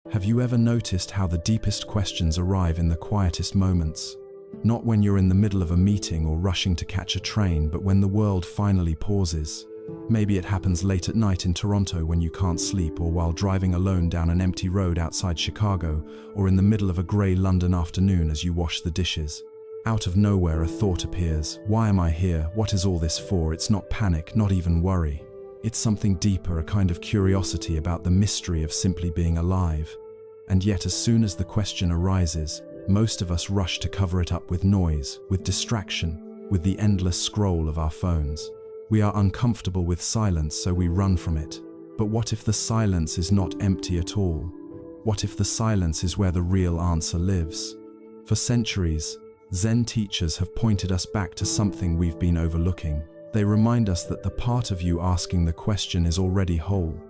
Have you ever noticed how the deepest questions arrive in the quietest moments? Not when you're in the middle of a meeting or rushing to catch a train, but when the world finally pauses. Maybe it happens late at night in Toronto when you can't sleep, or while driving alone down an empty road outside Chicago, or in the middle of a grey London afternoon as you wash the dishes. Out of nowhere, a thought appears. Why am I here? What is all this for? It's not panic, not even worry. It's something deeper, a kind of curiosity about the mystery of simply being alive. And yet, as soon as the question arises, most of us rush to cover it up with noise, with distraction, with the endless scroll of our phones. We are uncomfortable with silence, so we run from it. But what if the silence is not empty at all? What if the silence is where the real answer lives? For centuries, Zen teachers have pointed us back to something we've been overlooking. They remind us that the part of you asking the question is already whole,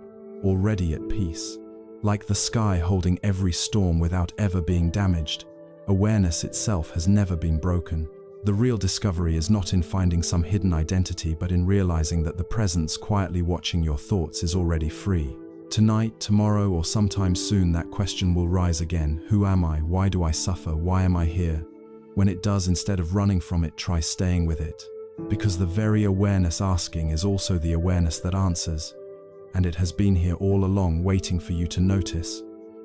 already at peace. Like the sky holding every storm without ever being damaged, awareness itself has never been broken. The real discovery is not in finding some hidden identity, but in realizing that the presence quietly watching your thoughts is already free. Tonight, tomorrow, or sometime soon, that question will rise again. Who am I? Why do I suffer? Why am I here? When it does, instead of running from it, try staying with it. Because the very awareness asking is also the awareness that answers. And it has been here all along, waiting for you to notice.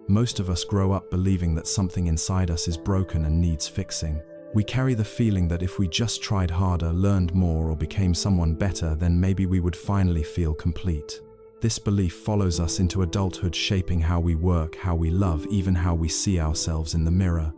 Most of us grow up believing that something inside us is broken and needs fixing. We carry the feeling that if we just tried harder, learned more, or became someone better, then maybe we would finally feel complete. This belief follows us into adulthood, shaping how we work, how we love, even how we see ourselves in the mirror.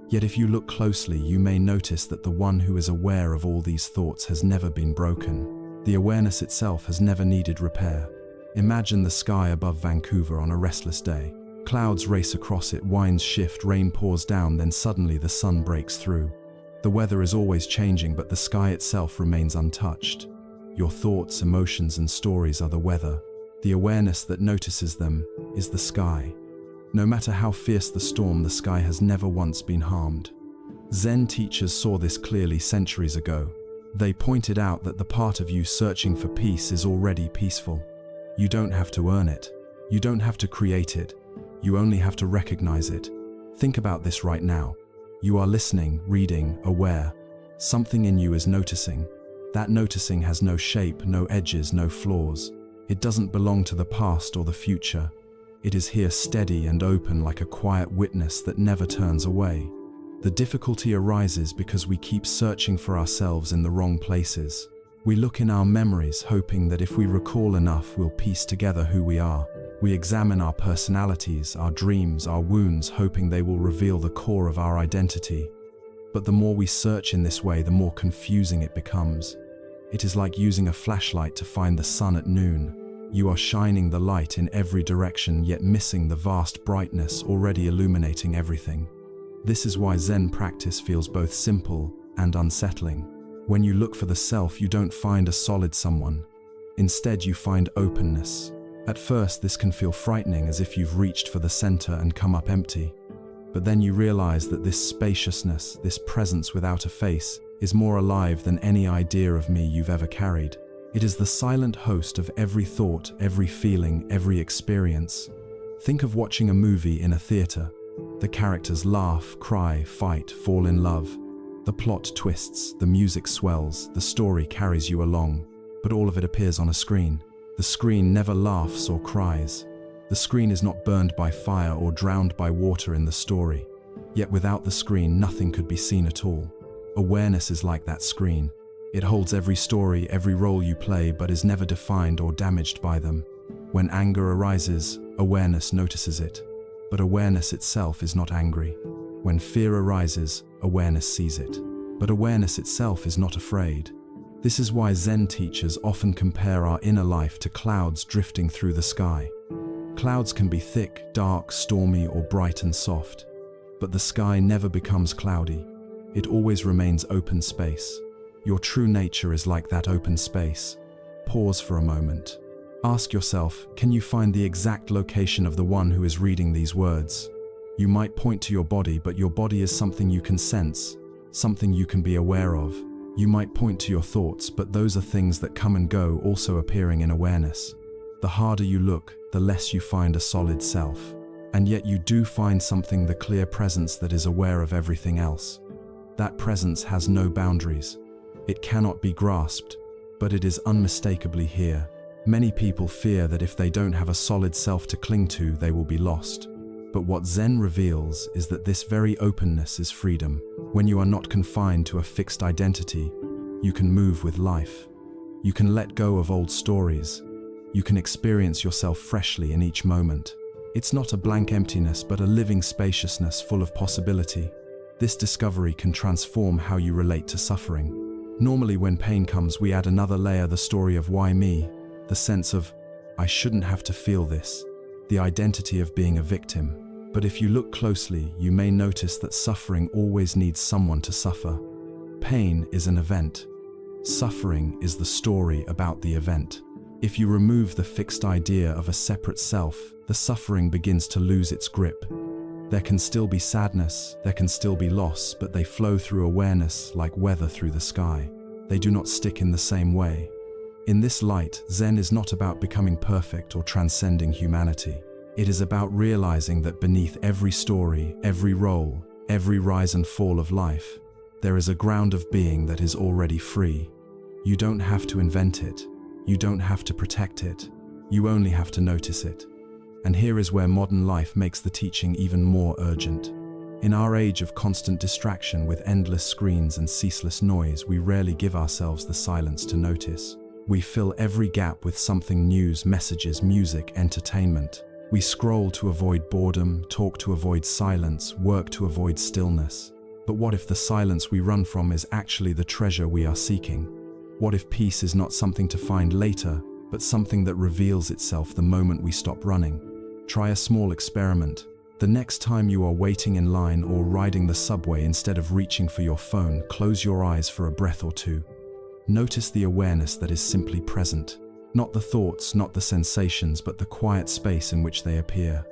Yet if you look closely, you may notice that the one who is aware of all these thoughts has never been broken. The awareness itself has never needed repair. Imagine the sky above Vancouver on a restless day. Clouds race across it, winds shift, rain pours down, then suddenly the sun breaks through. The weather is always changing, but the sky itself remains untouched. Your thoughts, emotions, and stories are the weather. The awareness that notices them is the sky. No matter how fierce the storm, the sky has never once been harmed. Zen teachers saw this clearly centuries ago. They pointed out that the part of you searching for peace is already peaceful. You don't have to earn it. You don't have to create it. You only have to recognize it. Think about this right now. You are listening, reading, aware. Something in you is noticing. That noticing has no shape, no edges, no flaws. It doesn't belong to the past or the future. It is here steady and open, like a quiet witness that never turns away. The difficulty arises because we keep searching for ourselves in the wrong places. We look in our memories, hoping that if we recall enough, we'll piece together who we are. We examine our personalities, our dreams, our wounds, hoping they will reveal the core of our identity. But the more we search in this way, the more confusing it becomes. It is like using a flashlight to find the sun at noon. You are shining the light in every direction, yet missing the vast brightness already illuminating everything. This is why Zen practice feels both simple and unsettling. When you look for the self, you don't find a solid someone. Instead, you find openness. At first, this can feel frightening, as if you've reached for the center and come up empty. But then you realize that this spaciousness, this presence without a face, is more alive than any idea of me you've ever carried. It is the silent host of every thought, every feeling, every experience. Think of watching a movie in a theater. The characters laugh, cry, fight, fall in love. The plot twists, the music swells, the story carries you along. But all of it appears on a screen. The screen never laughs or cries. The screen is not burned by fire or drowned by water in the story. Yet without the screen, nothing could be seen at all. Awareness is like that screen. It holds every story, every role you play, but is never defined or damaged by them. When anger arises, awareness notices it. But awareness itself is not angry. When fear arises, awareness sees it. But awareness itself is not afraid. This is why Zen teachers often compare our inner life to clouds drifting through the sky. Clouds can be thick, dark, stormy, or bright and soft. But the sky never becomes cloudy. It always remains open space. Your true nature is like that open space. Pause for a moment. Ask yourself, can you find the exact location of the one who is reading these words? You might point to your body, but your body is something you can sense, something you can be aware of. You might point to your thoughts, but those are things that come and go, also appearing in awareness. The harder you look, the less you find a solid self. And yet you do find something, the clear presence that is aware of everything else. That presence has no boundaries. It cannot be grasped, but it is unmistakably here. Many people fear that if they don't have a solid self to cling to, they will be lost. But what Zen reveals is that this very openness is freedom. When you are not confined to a fixed identity, you can move with life. You can let go of old stories. You can experience yourself freshly in each moment. It's not a blank emptiness, but a living spaciousness full of possibility. This discovery can transform how you relate to suffering. Normally, when pain comes, we add another layer, the story of why me, the sense of, I shouldn't have to feel this, the identity of being a victim. But if you look closely, you may notice that suffering always needs someone to suffer. Pain is an event. Suffering is the story about the event. If you remove the fixed idea of a separate self, the suffering begins to lose its grip. There can still be sadness, there can still be loss, but they flow through awareness like weather through the sky. They do not stick in the same way. In this light, Zen is not about becoming perfect or transcending humanity. It is about realizing that beneath every story, every role, every rise and fall of life, there is a ground of being that is already free. You don't have to invent it. You don't have to protect it. You only have to notice it. And here is where modern life makes the teaching even more urgent. In our age of constant distraction with endless screens and ceaseless noise, we rarely give ourselves the silence to notice. We fill every gap with something: news, messages, music, entertainment. We scroll to avoid boredom, talk to avoid silence, work to avoid stillness. But what if the silence we run from is actually the treasure we are seeking? What if peace is not something to find later, but something that reveals itself the moment we stop running? Try a small experiment. The next time you are waiting in line or riding the subway, instead of reaching for your phone, close your eyes for a breath or two. Notice the awareness that is simply present. Not the thoughts, not the sensations, but the quiet space in which they appear.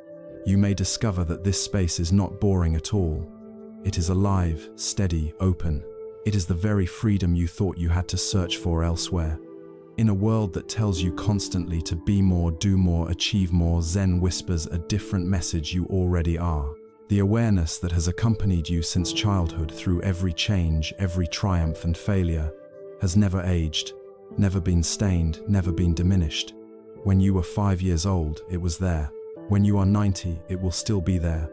You may discover that this space is not boring at all. It is alive, steady, open. It is the very freedom you thought you had to search for elsewhere. In a world that tells you constantly to be more, do more, achieve more, Zen whispers a different message: you already are. The awareness that has accompanied you since childhood, through every change, every triumph and failure, has never aged, never been stained, never been diminished. When you were 5 years old, it was there. When you are 90, it will still be there,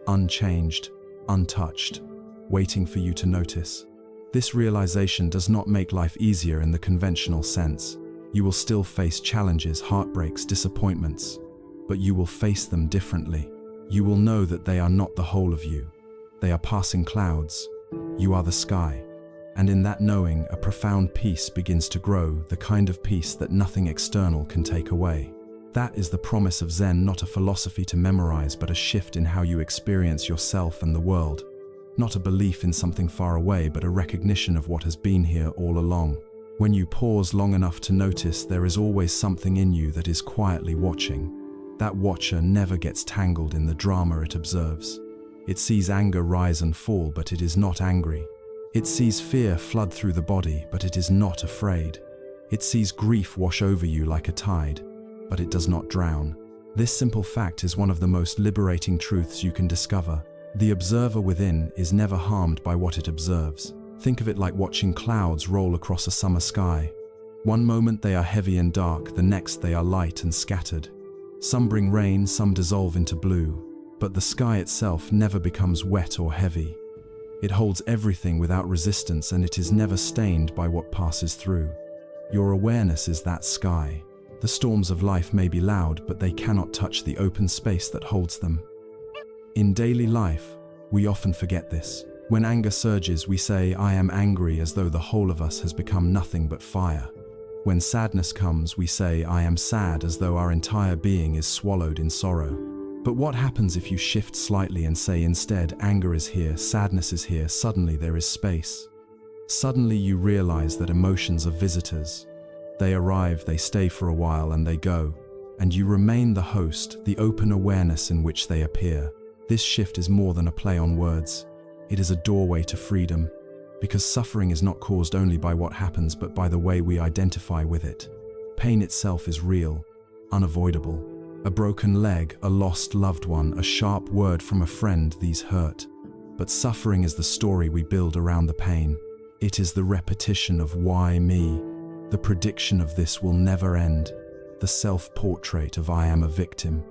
unchanged, untouched, waiting for you to notice. This realization does not make life easier in the conventional sense. You will still face challenges, heartbreaks, disappointments, but you will face them differently. You will know that they are not the whole of you. They are passing clouds. You are the sky. And in that knowing, a profound peace begins to grow, the kind of peace that nothing external can take away. That is the promise of Zen, not a philosophy to memorize, but a shift in how you experience yourself and the world. Not a belief in something far away, but a recognition of what has been here all along. When you pause long enough to notice, there is always something in you that is quietly watching. That watcher never gets tangled in the drama it observes. It sees anger rise and fall, but it is not angry. It sees fear flood through the body, but it is not afraid. It sees grief wash over you like a tide, but it does not drown. This simple fact is one of the most liberating truths you can discover. The observer within is never harmed by what it observes. Think of it like watching clouds roll across a summer sky. One moment they are heavy and dark, the next they are light and scattered. Some bring rain, some dissolve into blue, but the sky itself never becomes wet or heavy. It holds everything without resistance, and it is never stained by what passes through. Your awareness is that sky. The storms of life may be loud, but they cannot touch the open space that holds them. In daily life, we often forget this. When anger surges, we say, "I am angry," as though the whole of us has become nothing but fire. When sadness comes, we say, "I am sad," as though our entire being is swallowed in sorrow. But what happens if you shift slightly and say instead, "Anger is here, sadness is here"? Suddenly there is space. Suddenly you realize that emotions are visitors. They arrive, they stay for a while, and they go. And you remain the host, the open awareness in which they appear. This shift is more than a play on words. It is a doorway to freedom, because suffering is not caused only by what happens, but by the way we identify with it. Pain itself is real, unavoidable. A broken leg, a lost loved one, a sharp word from a friend, these hurt. But suffering is the story we build around the pain. It is the repetition of why me, the prediction of this will never end, the self-portrait of I am a victim.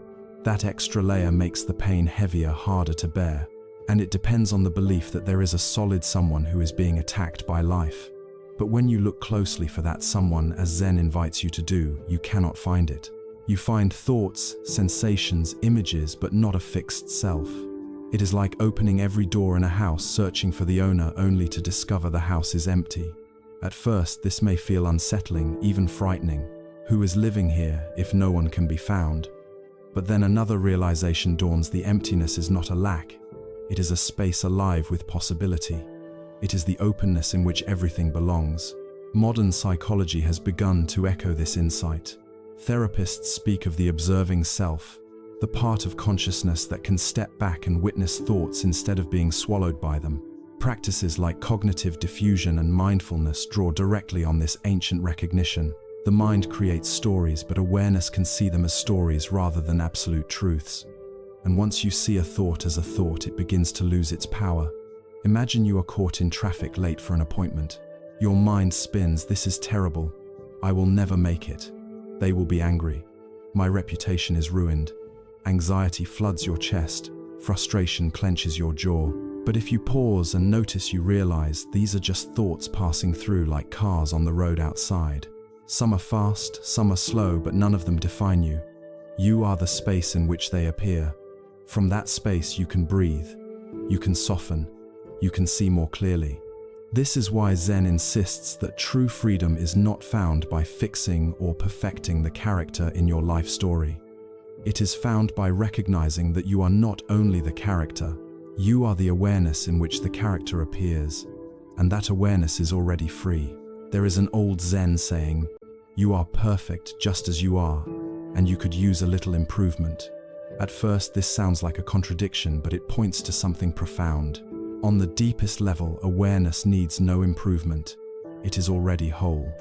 That extra layer makes the pain heavier, harder to bear, and it depends on the belief that there is a solid someone who is being attacked by life. But when you look closely for that someone, as Zen invites you to do, you cannot find it. You find thoughts, sensations, images, but not a fixed self. It is like opening every door in a house, searching for the owner, only to discover the house is empty. At first, this may feel unsettling, even frightening. Who is living here if no one can be found? But then another realization dawns: the emptiness is not a lack. It is a space alive with possibility. It is the openness in which everything belongs. Modern psychology has begun to echo this insight. Therapists speak of the observing self, the part of consciousness that can step back and witness thoughts instead of being swallowed by them. Practices like cognitive diffusion and mindfulness draw directly on this ancient recognition. The mind creates stories, but awareness can see them as stories rather than absolute truths. And once you see a thought as a thought, it begins to lose its power. Imagine you are caught in traffic late for an appointment. Your mind spins: this is terrible. I will never make it. They will be angry. My reputation is ruined. Anxiety floods your chest. Frustration clenches your jaw. But if you pause and notice, you realize these are just thoughts passing through like cars on the road outside. Some are fast, some are slow, but none of them define you. You are the space in which they appear. From that space you can breathe. You can soften. You can see more clearly. This is why Zen insists that true freedom is not found by fixing or perfecting the character in your life story. It is found by recognizing that you are not only the character, you are the awareness in which the character appears, and that awareness is already free. There is an old Zen saying, "You are perfect just as you are, and you could use a little improvement." At first, this sounds like a contradiction, but it points to something profound. On the deepest level, awareness needs no improvement. It is already whole.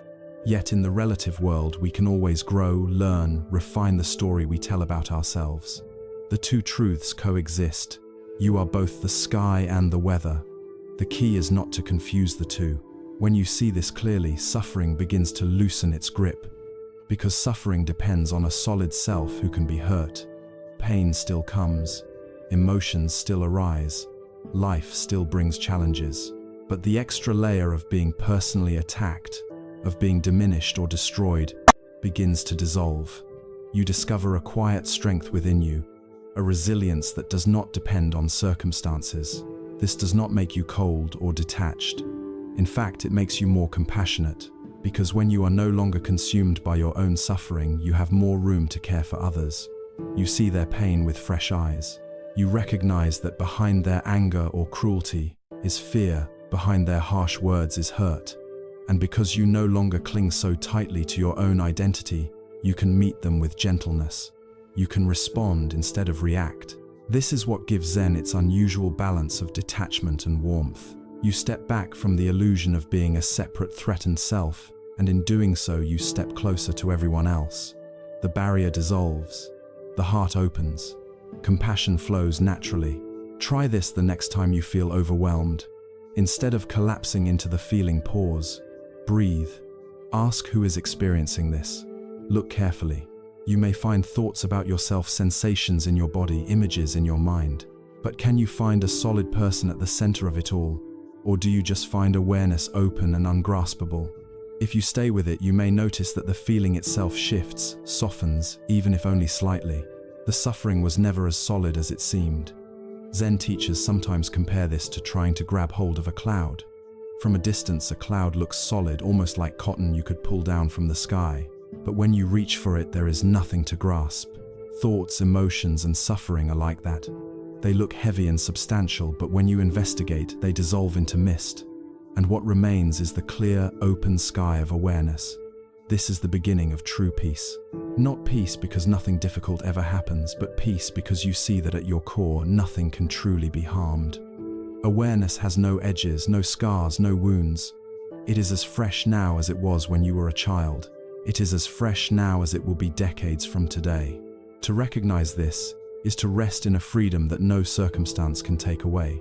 Yet in the relative world, we can always grow, learn, refine the story we tell about ourselves. The two truths coexist. You are both the sky and the weather. The key is not to confuse the two. When you see this clearly, suffering begins to loosen its grip. Because suffering depends on a solid self who can be hurt. Pain still comes. Emotions still arise. Life still brings challenges. But the extra layer of being personally attacked, of being diminished or destroyed, begins to dissolve. You discover a quiet strength within you, a resilience that does not depend on circumstances. This does not make you cold or detached. In fact, it makes you more compassionate, because when you are no longer consumed by your own suffering, you have more room to care for others. You see their pain with fresh eyes. You recognize that behind their anger or cruelty is fear, behind their harsh words is hurt. And because you no longer cling so tightly to your own identity, you can meet them with gentleness. You can respond instead of react. This is what gives Zen its unusual balance of detachment and warmth. You step back from the illusion of being a separate threatened self, and in doing so you step closer to everyone else. The barrier dissolves. The heart opens. Compassion flows naturally. Try this the next time you feel overwhelmed. Instead of collapsing into the feeling, pause. Breathe. Ask who is experiencing this. Look carefully. You may find thoughts about yourself, sensations in your body, images in your mind. But can you find a solid person at the center of it all? Or do you just find awareness open and ungraspable? If you stay with it, you may notice that the feeling itself shifts, softens, even if only slightly. The suffering was never as solid as it seemed. Zen teachers sometimes compare this to trying to grab hold of a cloud. From a distance, a cloud looks solid, almost like cotton you could pull down from the sky. But when you reach for it, there is nothing to grasp. Thoughts, emotions, and suffering are like that. They look heavy and substantial, but when you investigate, they dissolve into mist. And what remains is the clear, open sky of awareness. This is the beginning of true peace. Not peace because nothing difficult ever happens, but peace because you see that at your core, nothing can truly be harmed. Awareness has no edges, no scars, no wounds. It is as fresh now as it was when you were a child. It is as fresh now as it will be decades from today. To recognize this is to rest in a freedom that no circumstance can take away.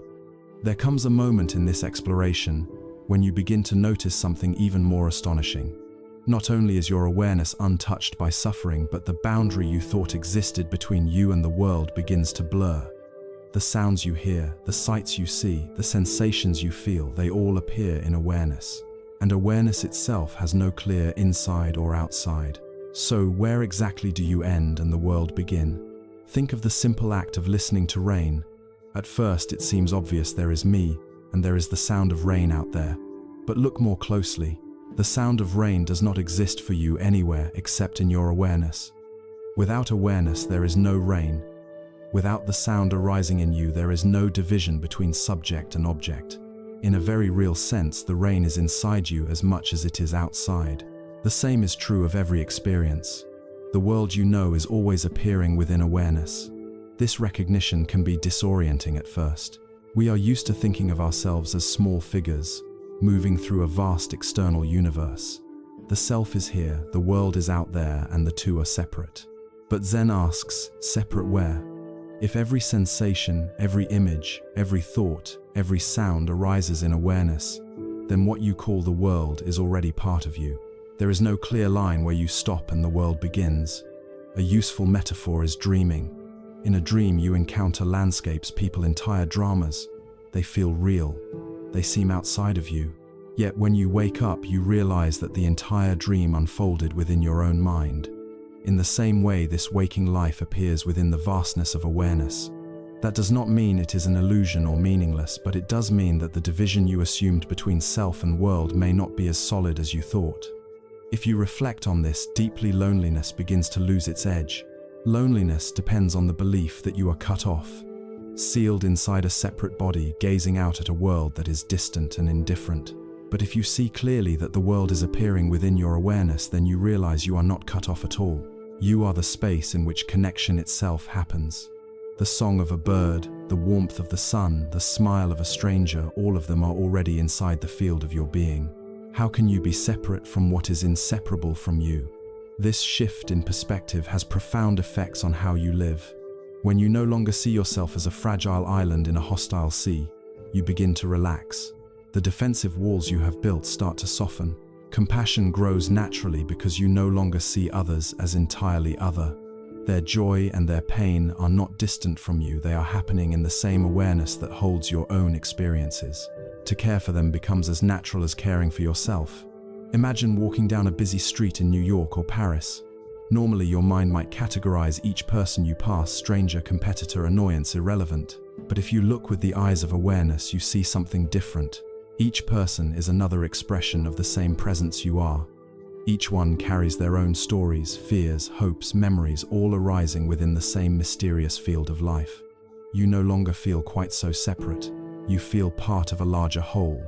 There comes a moment in this exploration when you begin to notice something even more astonishing. Not only is your awareness untouched by suffering, but the boundary you thought existed between you and the world begins to blur. The sounds you hear, the sights you see, the sensations you feel, they all appear in awareness. And awareness itself has no clear inside or outside. So where exactly do you end and the world begin? Think of the simple act of listening to rain. At first it seems obvious there is me, and there is the sound of rain out there. But look more closely. The sound of rain does not exist for you anywhere except in your awareness. Without awareness there is no rain. Without the sound arising in you there is no division between subject and object. In a very real sense, the rain is inside you as much as it is outside. The same is true of every experience. The world you know is always appearing within awareness. This recognition can be disorienting at first. We are used to thinking of ourselves as small figures, moving through a vast external universe. The self is here, the world is out there, and the two are separate. But Zen asks, separate where? If every sensation, every image, every thought, every sound arises in awareness, then what you call the world is already part of you. There is no clear line where you stop and the world begins. A useful metaphor is dreaming. In a dream you encounter landscapes, people, entire dramas. They feel real. They seem outside of you. Yet when you wake up you realize that the entire dream unfolded within your own mind. In the same way, this waking life appears within the vastness of awareness. That does not mean it is an illusion or meaningless, but it does mean that the division you assumed between self and world may not be as solid as you thought. If you reflect on this deeply, loneliness begins to lose its edge. Loneliness depends on the belief that you are cut off, sealed inside a separate body, gazing out at a world that is distant and indifferent. But if you see clearly that the world is appearing within your awareness, then you realize you are not cut off at all. You are the space in which connection itself happens. The song of a bird, the warmth of the sun, the smile of a stranger, all of them are already inside the field of your being. How can you be separate from what is inseparable from you? This shift in perspective has profound effects on how you live. When you no longer see yourself as a fragile island in a hostile sea, you begin to relax. The defensive walls you have built start to soften. Compassion grows naturally because you no longer see others as entirely other. Their joy and their pain are not distant from you, they are happening in the same awareness that holds your own experiences. To care for them becomes as natural as caring for yourself. Imagine walking down a busy street in New York or Paris. Normally your mind might categorize each person you pass: stranger, competitor, annoyance, irrelevant. But if you look with the eyes of awareness, you see something different. Each person is another expression of the same presence you are. Each one carries their own stories, fears, hopes, memories, all arising within the same mysterious field of life. You no longer feel quite so separate. You feel part of a larger whole.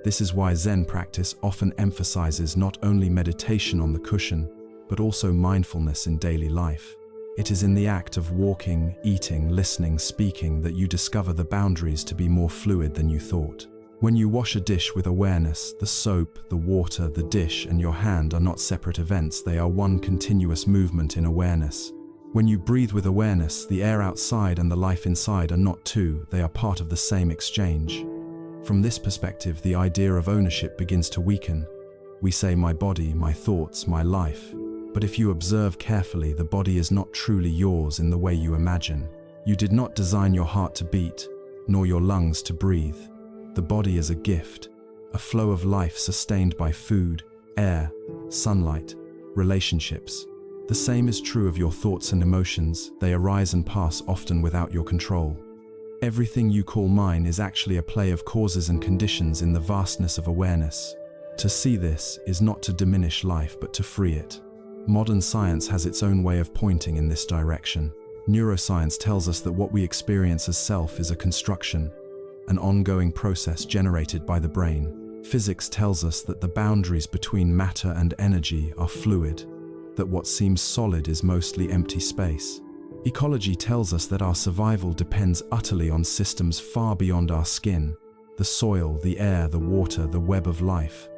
This is why Zen practice often emphasizes not only meditation on the cushion, but also mindfulness in daily life. It is in the act of walking, eating, listening, speaking that you discover the boundaries to be more fluid than you thought. When you wash a dish with awareness, the soap, the water, the dish, and your hand are not separate events, they are one continuous movement in awareness. When you breathe with awareness, the air outside and the life inside are not two, they are part of the same exchange. From this perspective, the idea of ownership begins to weaken. We say my body, my thoughts, my life. But if you observe carefully, the body is not truly yours in the way you imagine. You did not design your heart to beat, nor your lungs to breathe. The body is a gift, a flow of life sustained by food, air, sunlight, relationships. The same is true of your thoughts and emotions. They arise and pass, often without your control. Everything you call mine is actually a play of causes and conditions in the vastness of awareness. To see this is not to diminish life, but to free it. Modern science has its own way of pointing in this direction. Neuroscience tells us that what we experience as self is a construction, an ongoing process generated by the brain. Physics tells us that the boundaries between matter and energy are fluid, that what seems solid is mostly empty space. Ecology tells us that our survival depends utterly on systems far beyond our skin: the soil, the air, the water, the web of life.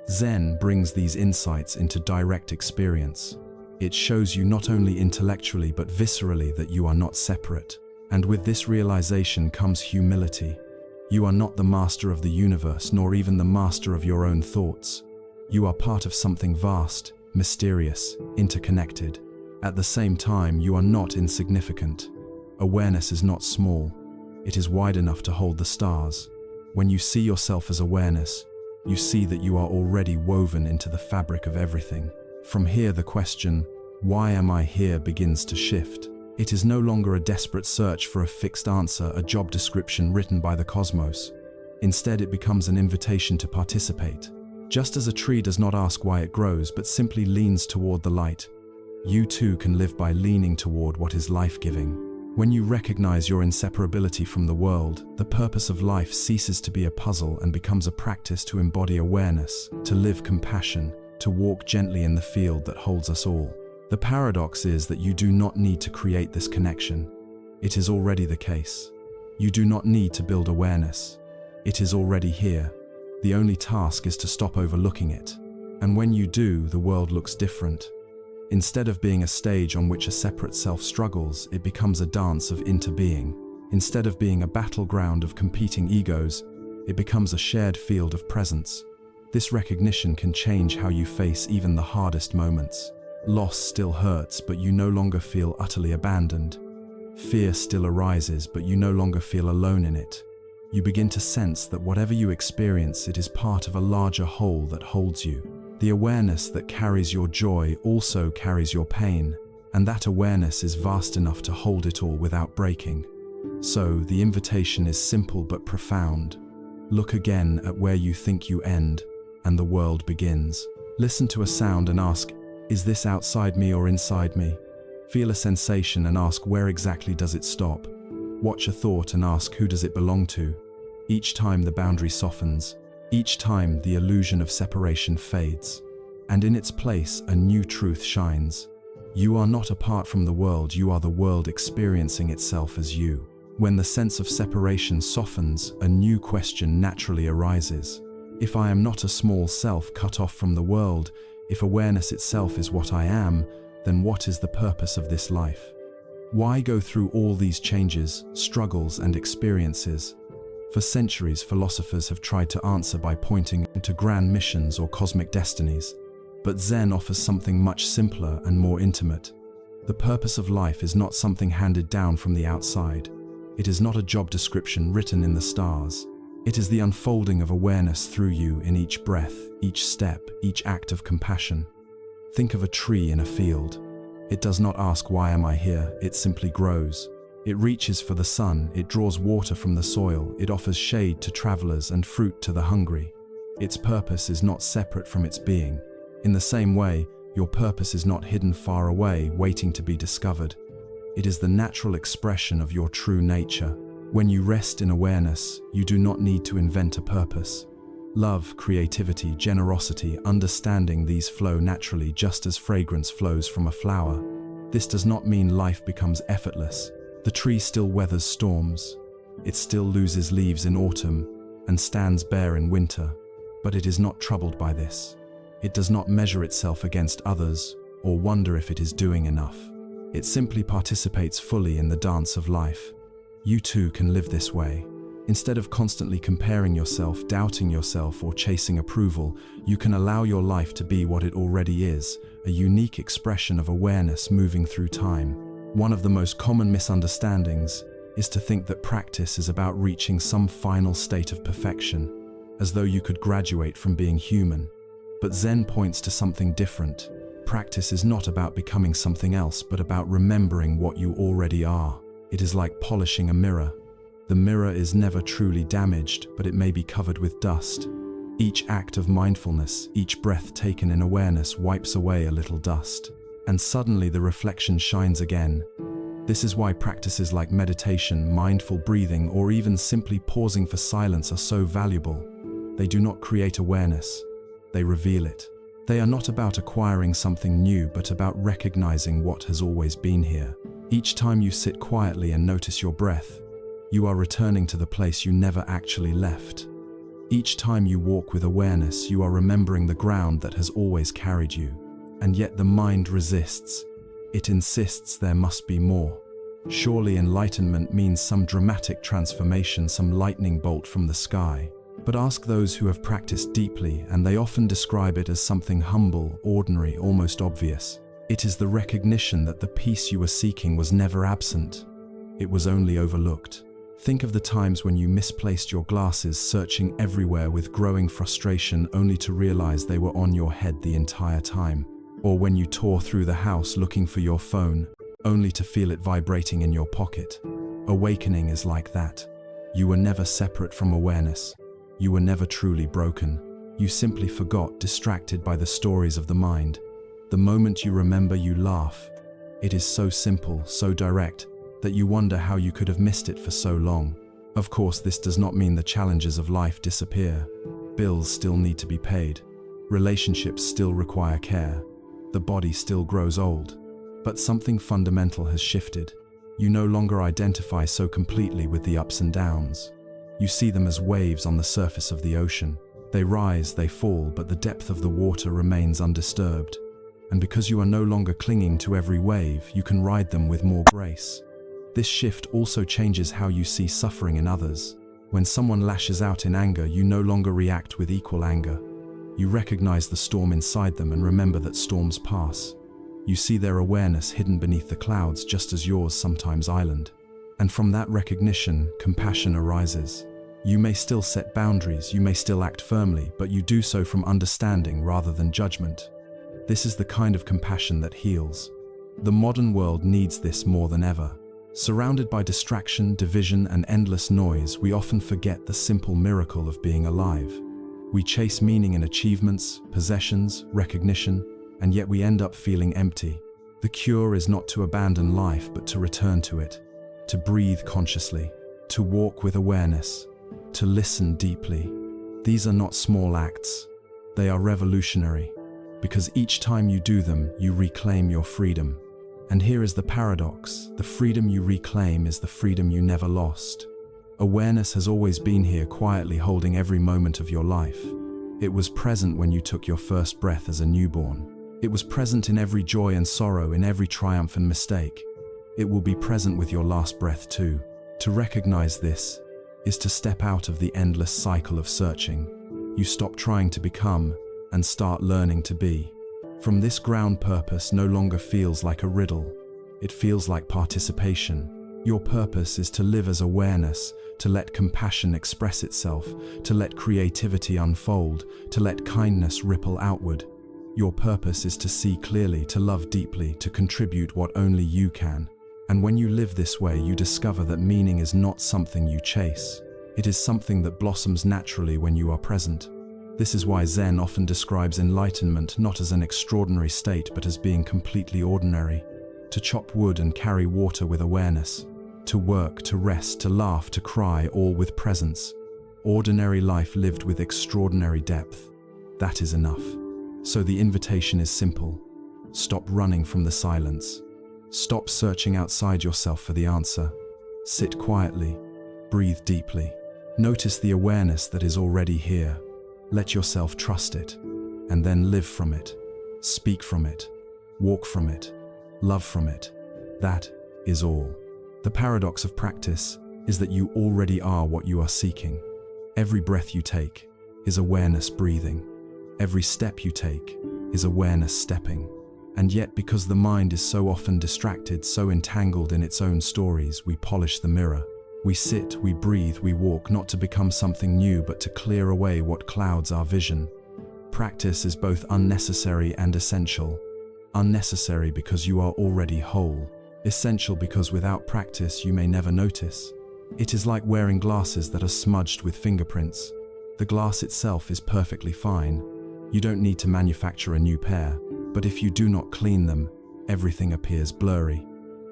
Zen brings these insights into direct experience. It shows you not only intellectually but viscerally that you are not separate. And with this realization comes humility. You are not the master of the universe, nor even the master of your own thoughts. You are part of something vast, mysterious, interconnected. At the same time, you are not insignificant. Awareness is not small. It is wide enough to hold the stars. When you see yourself as awareness, you see that you are already woven into the fabric of everything. From here, the question, "Why am I here?" begins to shift. It is no longer a desperate search for a fixed answer, a job description written by the cosmos. Instead, it becomes an invitation to participate. Just as a tree does not ask why it grows, but simply leans toward the light, you too can live by leaning toward what is life-giving. When you recognize your inseparability from the world, the purpose of life ceases to be a puzzle and becomes a practice to embody awareness, to live compassion, to walk gently in the field that holds us all. The paradox is that you do not need to create this connection. It is already the case. You do not need to build awareness. It is already here. The only task is to stop overlooking it. And when you do, the world looks different. Instead of being a stage on which a separate self struggles, it becomes a dance of interbeing. Instead of being a battleground of competing egos, it becomes a shared field of presence. This recognition can change how you face even the hardest moments. Loss still hurts, but you no longer feel utterly abandoned. Fear still arises, but you no longer feel alone in it. You begin to sense that whatever you experience, it is part of a larger whole that holds you. The awareness that carries your joy also carries your pain, and that awareness is vast enough to hold it all without breaking. So, the invitation is simple but profound. Look again at where you think you end, and the world begins. Listen to a sound and ask, "Is this outside me or inside me?" Feel a sensation and ask, "Where exactly does it stop?" Watch a thought and ask, "Who does it belong to?" Each time the boundary softens, each time the illusion of separation fades, and in its place a new truth shines. You are not apart from the world, you are the world experiencing itself as you. When the sense of separation softens, a new question naturally arises. If I am not a small self cut off from the world, if awareness itself is what I am, then what is the purpose of this life? Why go through all these changes, struggles, and experiences? For centuries, philosophers have tried to answer by pointing to grand missions or cosmic destinies. But Zen offers something much simpler and more intimate. The purpose of life is not something handed down from the outside. It is not a job description written in the stars. It is the unfolding of awareness through you in each breath, each step, each act of compassion. Think of a tree in a field. It does not ask, "Why am I here?" It simply grows. It reaches for the sun, it draws water from the soil, it offers shade to travelers and fruit to the hungry. Its purpose is not separate from its being. In the same way, your purpose is not hidden far away, waiting to be discovered. It is the natural expression of your true nature. When you rest in awareness, you do not need to invent a purpose. Love, creativity, generosity, understanding, these flow naturally just as fragrance flows from a flower. This does not mean life becomes effortless. The tree still weathers storms. It still loses leaves in autumn and stands bare in winter. But it is not troubled by this. It does not measure itself against others or wonder if it is doing enough. It simply participates fully in the dance of life. You too can live this way. Instead of constantly comparing yourself, doubting yourself, or chasing approval, you can allow your life to be what it already is, a unique expression of awareness moving through time. One of the most common misunderstandings is to think that practice is about reaching some final state of perfection, as though you could graduate from being human. But Zen points to something different. Practice is not about becoming something else, but about remembering what you already are. It is like polishing a mirror. The mirror is never truly damaged, but it may be covered with dust. Each act of mindfulness, each breath taken in awareness wipes away a little dust, and suddenly the reflection shines again. This is why practices like meditation, mindful breathing, or even simply pausing for silence are so valuable. They do not create awareness, they reveal it. They are not about acquiring something new, but about recognizing what has always been here. Each time you sit quietly and notice your breath, you are returning to the place you never actually left. Each time you walk with awareness, you are remembering the ground that has always carried you. And yet the mind resists. It insists there must be more. Surely enlightenment means some dramatic transformation, some lightning bolt from the sky. But ask those who have practiced deeply, and they often describe it as something humble, ordinary, almost obvious. It is the recognition that the peace you were seeking was never absent. It was only overlooked. Think of the times when you misplaced your glasses, searching everywhere with growing frustration only to realize they were on your head the entire time. Or when you tore through the house looking for your phone, only to feel it vibrating in your pocket. Awakening is like that. You were never separate from awareness. You were never truly broken. You simply forgot, distracted by the stories of the mind. The moment you remember, you laugh. It is so simple, so direct, that you wonder how you could have missed it for so long. Of course, this does not mean the challenges of life disappear. Bills still need to be paid. Relationships still require care. The body still grows old. But something fundamental has shifted. You no longer identify so completely with the ups and downs. You see them as waves on the surface of the ocean. They rise, they fall, but the depth of the water remains undisturbed. And because you are no longer clinging to every wave, you can ride them with more grace. This shift also changes how you see suffering in others. When someone lashes out in anger, you no longer react with equal anger. You recognize the storm inside them and remember that storms pass. You see their awareness hidden beneath the clouds, just as yours sometimes island. And from that recognition, compassion arises. You may still set boundaries, you may still act firmly, but you do so from understanding rather than judgment. This is the kind of compassion that heals. The modern world needs this more than ever. Surrounded by distraction, division, and endless noise, we often forget the simple miracle of being alive. We chase meaning in achievements, possessions, recognition, and yet we end up feeling empty. The cure is not to abandon life, but to return to it, to breathe consciously, to walk with awareness, to listen deeply. These are not small acts. They are revolutionary, because each time you do them, you reclaim your freedom. And here is the paradox: the freedom you reclaim is the freedom you never lost. Awareness has always been here, quietly holding every moment of your life. It was present when you took your first breath as a newborn. It was present in every joy and sorrow, in every triumph and mistake. It will be present with your last breath too. To recognize this is to step out of the endless cycle of searching. You stop trying to become and start learning to be. From this ground, purpose no longer feels like a riddle. It feels like participation. Your purpose is to live as awareness, to let compassion express itself, to let creativity unfold, to let kindness ripple outward. Your purpose is to see clearly, to love deeply, to contribute what only you can. And when you live this way, you discover that meaning is not something you chase. It is something that blossoms naturally when you are present. This is why Zen often describes enlightenment not as an extraordinary state, but as being completely ordinary. To chop wood and carry water with awareness. To work, to rest, to laugh, to cry, all with presence. Ordinary life lived with extraordinary depth. That is enough. So the invitation is simple. Stop running from the silence. Stop searching outside yourself for the answer. Sit quietly. Breathe deeply. Notice the awareness that is already here. Let yourself trust it, and then live from it. Speak from it. Walk from it. Love from it. That is all. The paradox of practice is that you already are what you are seeking. Every breath you take is awareness breathing. Every step you take is awareness stepping. And yet, because the mind is so often distracted, so entangled in its own stories, we polish the mirror. We sit, we breathe, we walk, not to become something new, but to clear away what clouds our vision. Practice is both unnecessary and essential. Unnecessary because you are already whole. Essential because without practice you may never notice. It is like wearing glasses that are smudged with fingerprints. The glass itself is perfectly fine. You don't need to manufacture a new pair, but if you do not clean them, everything appears blurry.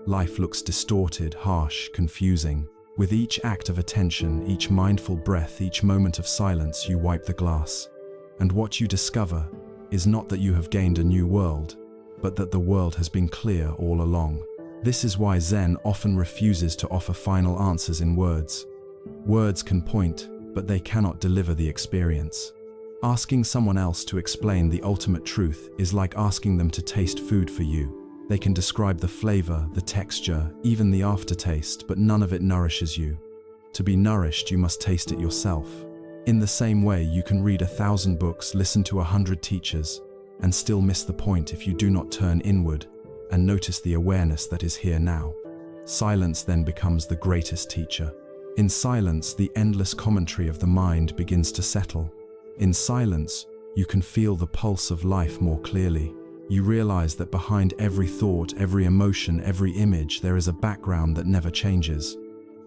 Life looks distorted, harsh, confusing. With each act of attention, each mindful breath, each moment of silence, you wipe the glass. And what you discover is not that you have gained a new world, but that the world has been clear all along. This is why Zen often refuses to offer final answers in words. Words can point, but they cannot deliver the experience. Asking someone else to explain the ultimate truth is like asking them to taste food for you. They can describe the flavor, the texture, even the aftertaste, but none of it nourishes you. To be nourished, you must taste it yourself. In the same way, you can read 1,000 books, listen to 100 teachers, and still miss the point if you do not turn inward and notice the awareness that is here now. Silence then becomes the greatest teacher. In silence, the endless commentary of the mind begins to settle. In silence, you can feel the pulse of life more clearly. You realize that behind every thought, every emotion, every image, there is a background that never changes.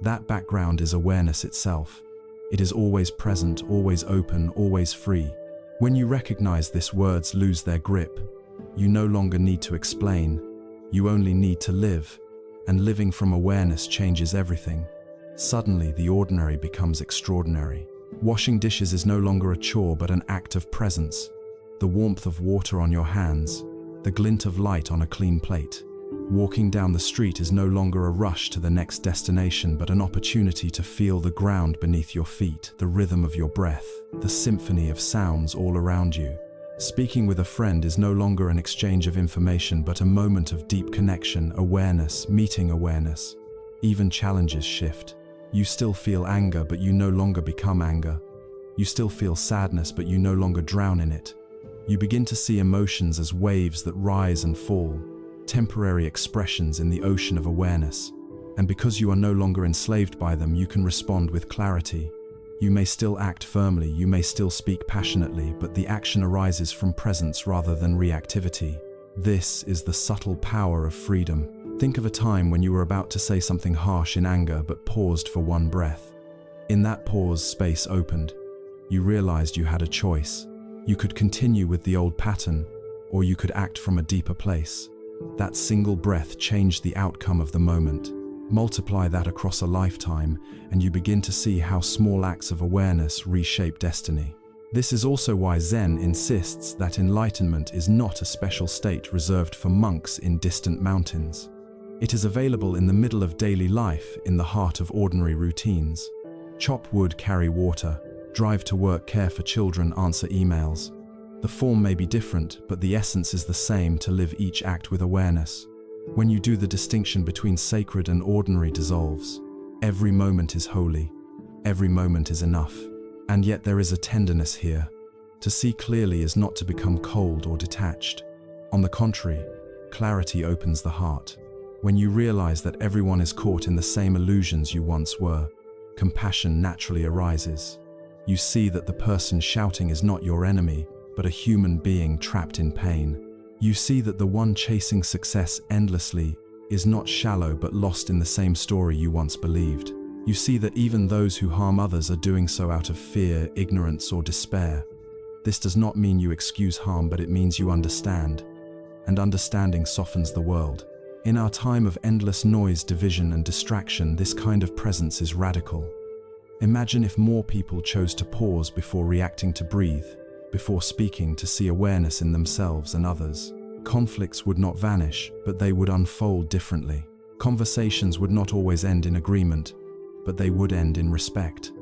That background is awareness itself. It is always present, always open, always free. When you recognize this, words lose their grip. You no longer need to explain. You only need to live. And living from awareness changes everything. Suddenly, the ordinary becomes extraordinary. Washing dishes is no longer a chore but an act of presence. The warmth of water on your hands, the glint of light on a clean plate. Walking down the street is no longer a rush to the next destination but an opportunity to feel the ground beneath your feet, the rhythm of your breath, the symphony of sounds all around you. Speaking with a friend is no longer an exchange of information but a moment of deep connection, awareness, meeting awareness. Even challenges shift. You still feel anger, but you no longer become anger. You still feel sadness, but you no longer drown in it. You begin to see emotions as waves that rise and fall, temporary expressions in the ocean of awareness. And because you are no longer enslaved by them, you can respond with clarity. You may still act firmly, you may still speak passionately, but the action arises from presence rather than reactivity. This is the subtle power of freedom. Think of a time when you were about to say something harsh in anger but paused for one breath. In that pause, space opened. You realized you had a choice. You could continue with the old pattern, or you could act from a deeper place. That single breath changed the outcome of the moment. Multiply that across a lifetime, and you begin to see how small acts of awareness reshape destiny. This is also why Zen insists that enlightenment is not a special state reserved for monks in distant mountains. It is available in the middle of daily life, in the heart of ordinary routines. Chop wood, carry water, drive to work, care for children, answer emails. The form may be different, but the essence is the same: to live each act with awareness. When you do, the distinction between sacred and ordinary dissolves. Every moment is holy. Every moment is enough. And yet there is a tenderness here. To see clearly is not to become cold or detached. On the contrary, clarity opens the heart. When you realize that everyone is caught in the same illusions you once were, compassion naturally arises. You see that the person shouting is not your enemy, but a human being trapped in pain. You see that the one chasing success endlessly is not shallow but lost in the same story you once believed. You see that even those who harm others are doing so out of fear, ignorance, or despair. This does not mean you excuse harm, but it means you understand. And understanding softens the world. In our time of endless noise, division, and distraction, this kind of presence is radical. Imagine if more people chose to pause before reacting, to breathe, before speaking, to see awareness in themselves and others. Conflicts would not vanish, but they would unfold differently. Conversations would not always end in agreement, but they would end in respect.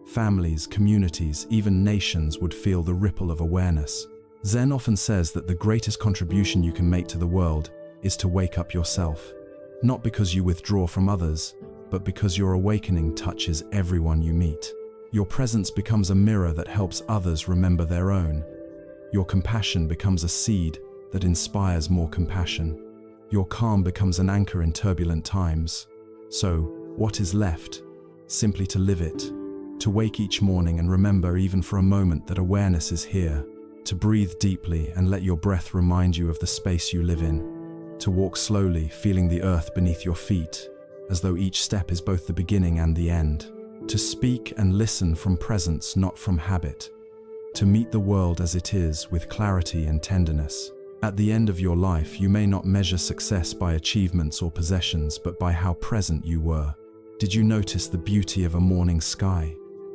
Families, communities, even nations would feel the ripple of awareness. Zen often says that the greatest contribution you can make to the world is to wake up yourself. Not because you withdraw from others, but because your awakening touches everyone you meet. Your presence becomes a mirror that helps others remember their own. Your compassion becomes a seed that inspires more compassion. Your calm becomes an anchor in turbulent times. So, what is left? Simply to live it. To wake each morning and remember, even for a moment, that awareness is here. To breathe deeply and let your breath remind you of the space you live in. To walk slowly, feeling the earth beneath your feet, as though each step is both the beginning and the end. To speak and listen from presence, not from habit. To meet the world as it is, with clarity and tenderness. At the end of your life, you may not measure success by achievements or possessions, but by how present you were. Did you notice the beauty of a morning sky?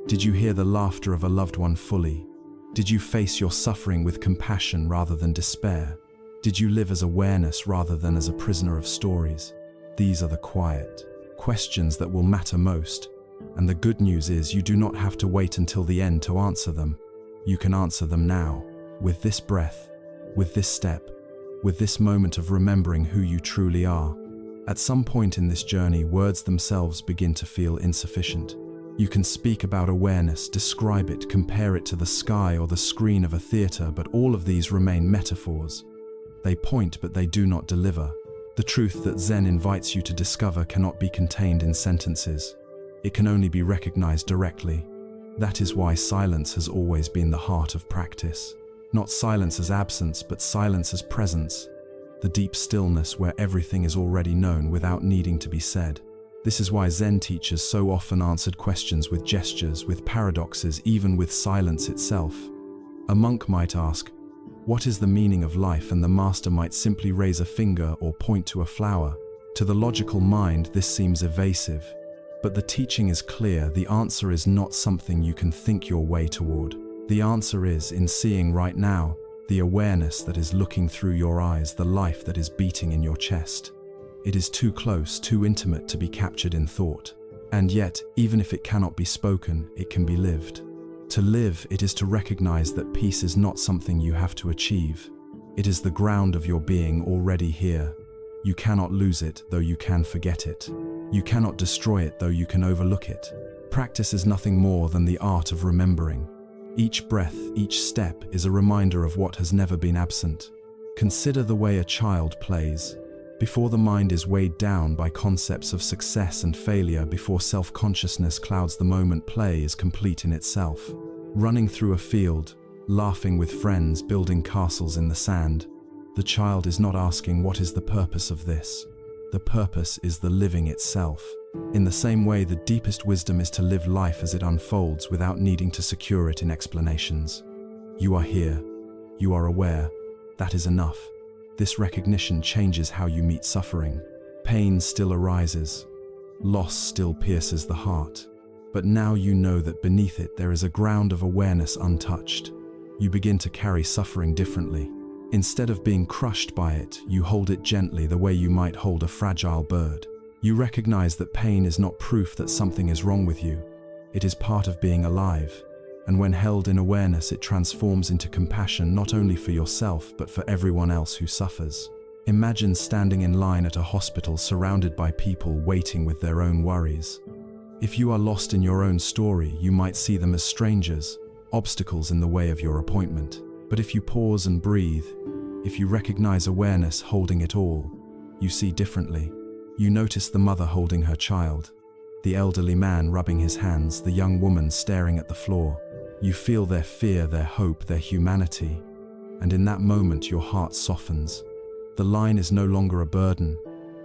Did you hear the laughter of a loved one fully? Did you face your suffering with compassion rather than despair? Did you live as awareness rather than as a prisoner of stories? These are the quiet questions that will matter most. And the good news is, you do not have to wait until the end to answer them. You can answer them now, with this breath, with this step, with this moment of remembering who you truly are. At some point in this journey, words themselves begin to feel insufficient. You can speak about awareness, describe it, compare it to the sky or the screen of a theater, but all of these remain metaphors. They point, but they do not deliver. The truth that Zen invites you to discover cannot be contained in sentences. It can only be recognized directly. That is why silence has always been the heart of practice. Not silence as absence, but silence as presence. The deep stillness where everything is already known without needing to be said. This is why Zen teachers so often answered questions with gestures, with paradoxes, even with silence itself. A monk might ask, "What is the meaning of life?" and the master might simply raise a finger or point to a flower. To the logical mind, this seems evasive. But the teaching is clear. The answer is not something you can think your way toward. The answer is in seeing right now, the awareness that is looking through your eyes, the life that is beating in your chest. It is too close, too intimate to be captured in thought. And yet, even if it cannot be spoken, it can be lived. To live, it is to recognize that peace is not something you have to achieve. It is the ground of your being already here. You cannot lose it, though you can forget it. You cannot destroy it, though you can overlook it. Practice is nothing more than the art of remembering. Each breath, each step is a reminder of what has never been absent. Consider the way a child plays. Before the mind is weighed down by concepts of success and failure, before self-consciousness clouds the moment, play is complete in itself. Running through a field, laughing with friends, building castles in the sand. The child is not asking, "What is the purpose of this?" The purpose is the living itself. In the same way, the deepest wisdom is to live life as it unfolds without needing to secure it in explanations. You are here. You are aware. That is enough. This recognition changes how you meet suffering. Pain still arises. Loss still pierces the heart. But now you know that beneath it there is a ground of awareness untouched. You begin to carry suffering differently. Instead of being crushed by it, you hold it gently, the way you might hold a fragile bird. You recognize that pain is not proof that something is wrong with you. It is part of being alive. And when held in awareness, it transforms into compassion, not only for yourself, but for everyone else who suffers. Imagine standing in line at a hospital surrounded by people waiting with their own worries. If you are lost in your own story, you might see them as strangers, obstacles in the way of your appointment. But if you pause and breathe, if you recognize awareness holding it all, you see differently. You notice the mother holding her child, the elderly man rubbing his hands, the young woman staring at the floor. You feel their fear, their hope, their humanity. And in that moment, your heart softens. The line is no longer a burden.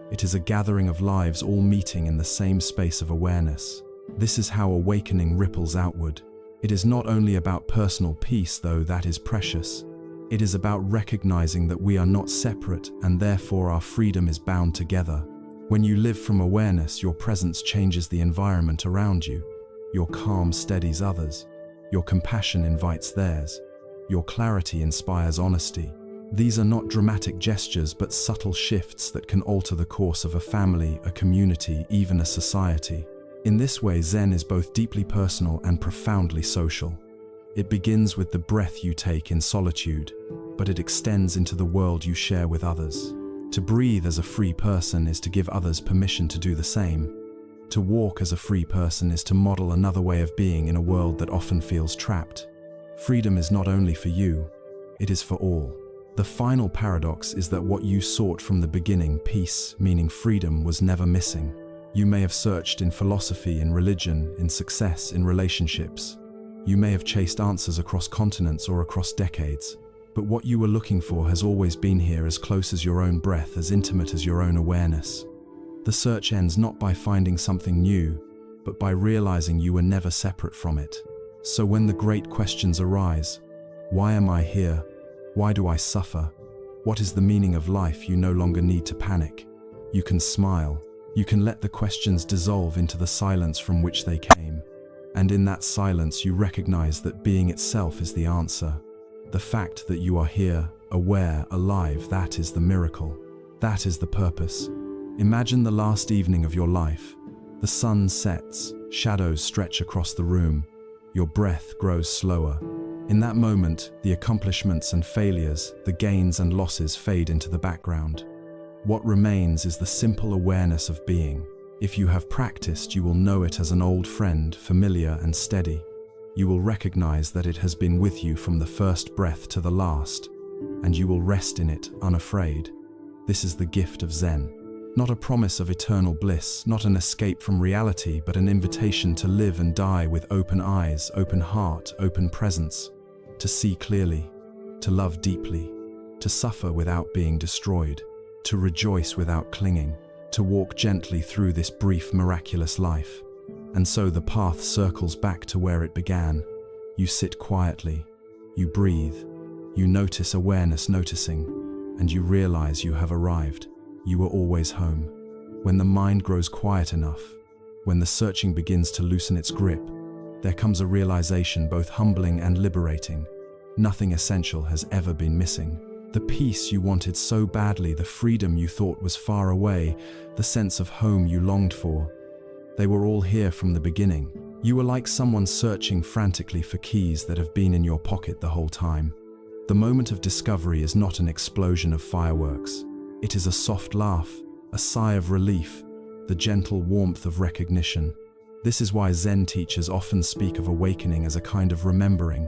It is a gathering of lives all meeting in the same space of awareness. This is how awakening ripples outward. It is not only about personal peace, though that is precious. It is about recognizing that we are not separate, and therefore our freedom is bound together. When you live from awareness, your presence changes the environment around you. Your calm steadies others. Your compassion invites theirs. Your clarity inspires honesty. These are not dramatic gestures, but subtle shifts that can alter the course of a family, a community, even a society. In this way, Zen is both deeply personal and profoundly social. It begins with the breath you take in solitude, but it extends into the world you share with others. To breathe as a free person is to give others permission to do the same. To walk as a free person is to model another way of being in a world that often feels trapped. Freedom is not only for you, it is for all. The final paradox is that what you sought from the beginning, peace, meaning freedom, was never missing. You may have searched in philosophy, in religion, in success, in relationships. You may have chased answers across continents or across decades. But what you were looking for has always been here, as close as your own breath, as intimate as your own awareness. The search ends not by finding something new, but by realizing you were never separate from it. So when the great questions arise, why am I here? Why do I suffer? What is the meaning of life? You no longer need to panic. You can smile. You can let the questions dissolve into the silence from which they came. And in that silence, you recognize that being itself is the answer. The fact that you are here, aware, alive, that is the miracle. That is the purpose. Imagine the last evening of your life. The sun sets, shadows stretch across the room. Your breath grows slower. In that moment, the accomplishments and failures, the gains and losses fade into the background. What remains is the simple awareness of being. If you have practiced, you will know it as an old friend, familiar and steady. You will recognize that it has been with you from the first breath to the last, and you will rest in it unafraid. This is the gift of Zen. Not a promise of eternal bliss, not an escape from reality, but an invitation to live and die with open eyes, open heart, open presence, to see clearly, to love deeply, to suffer without being destroyed, to rejoice without clinging, to walk gently through this brief, miraculous life. And so the path circles back to where it began. You sit quietly, you breathe, you notice awareness noticing, and you realize you have arrived. You are always home. When the mind grows quiet enough, when the searching begins to loosen its grip, there comes a realization both humbling and liberating. Nothing essential has ever been missing. The peace you wanted so badly, the freedom you thought was far away, the sense of home you longed for, they were all here from the beginning. You were like someone searching frantically for keys that have been in your pocket the whole time. The moment of discovery is not an explosion of fireworks. It is a soft laugh, a sigh of relief, the gentle warmth of recognition. This is why Zen teachers often speak of awakening as a kind of remembering.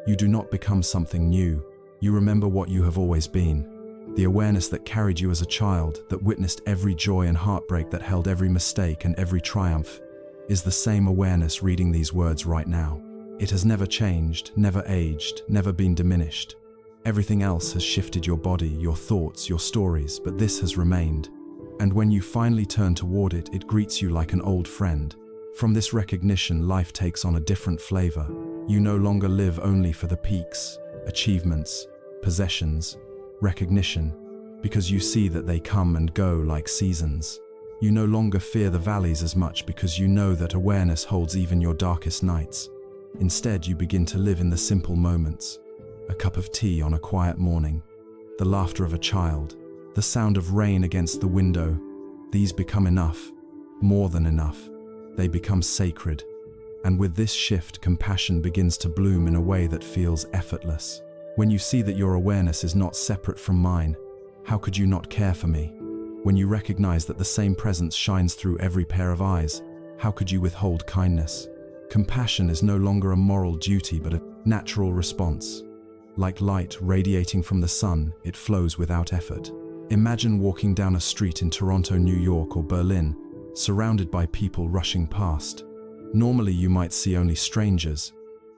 You do not become something new. You remember what you have always been. The awareness that carried you as a child, that witnessed every joy and heartbreak, that held every mistake and every triumph, is the same awareness reading these words right now. It has never changed, never aged, never been diminished. Everything else has shifted, your body, your thoughts, your stories, but this has remained. And when you finally turn toward it, it greets you like an old friend. From this recognition, life takes on a different flavor. You no longer live only for the peaks, achievements, possessions, recognition, because you see that they come and go like seasons. You no longer fear the valleys as much because you know that awareness holds even your darkest nights. Instead, you begin to live in the simple moments. A cup of tea on a quiet morning, the laughter of a child, the sound of rain against the window. These become enough, more than enough. They become sacred. And with this shift, compassion begins to bloom in a way that feels effortless. When you see that your awareness is not separate from mine, how could you not care for me? When you recognize that the same presence shines through every pair of eyes, how could you withhold kindness? Compassion is no longer a moral duty but a natural response. Like light radiating from the sun, it flows without effort. Imagine walking down a street in Toronto, New York, or Berlin, surrounded by people rushing past. Normally you might see only strangers,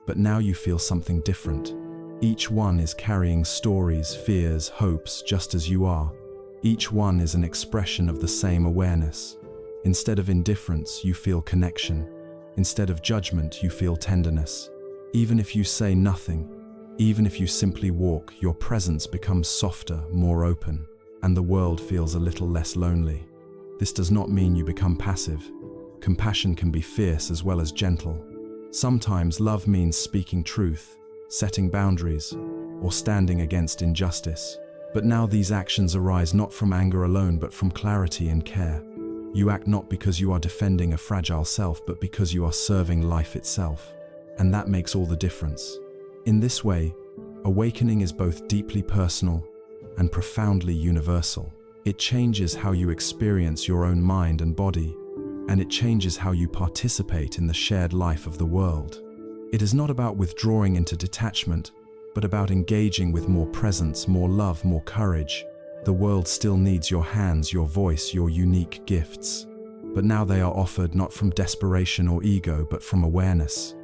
but now you feel something different. Each one is carrying stories, fears, hopes, just as you are. Each one is an expression of the same awareness. Instead of indifference, you feel connection. Instead of judgment, you feel tenderness. Even if you say nothing, even if you simply walk, your presence becomes softer, more open, and the world feels a little less lonely. This does not mean you become passive. Compassion can be fierce as well as gentle. Sometimes love means speaking truth, setting boundaries, or standing against injustice. But now these actions arise not from anger alone, but from clarity and care. You act not because you are defending a fragile self, but because you are serving life itself. And that makes all the difference. In this way, awakening is both deeply personal and profoundly universal. It changes how you experience your own mind and body, and it changes how you participate in the shared life of the world. It is not about withdrawing into detachment, but about engaging with more presence, more love, more courage. The world still needs your hands, your voice, your unique gifts. But now they are offered not from desperation or ego, but from awareness.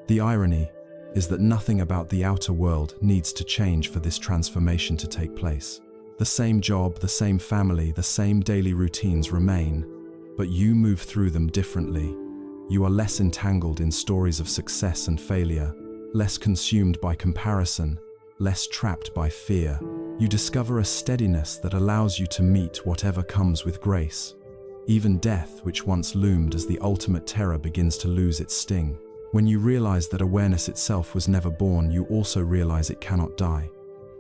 The irony is that nothing about the outer world needs to change for this transformation to take place. The same job, the same family, the same daily routines remain, but you move through them differently. You are less entangled in stories of success and failure, less consumed by comparison, less trapped by fear. You discover a steadiness that allows you to meet whatever comes with grace. Even death, which once loomed as the ultimate terror, begins to lose its sting. When you realize that awareness itself was never born, you also realize it cannot die.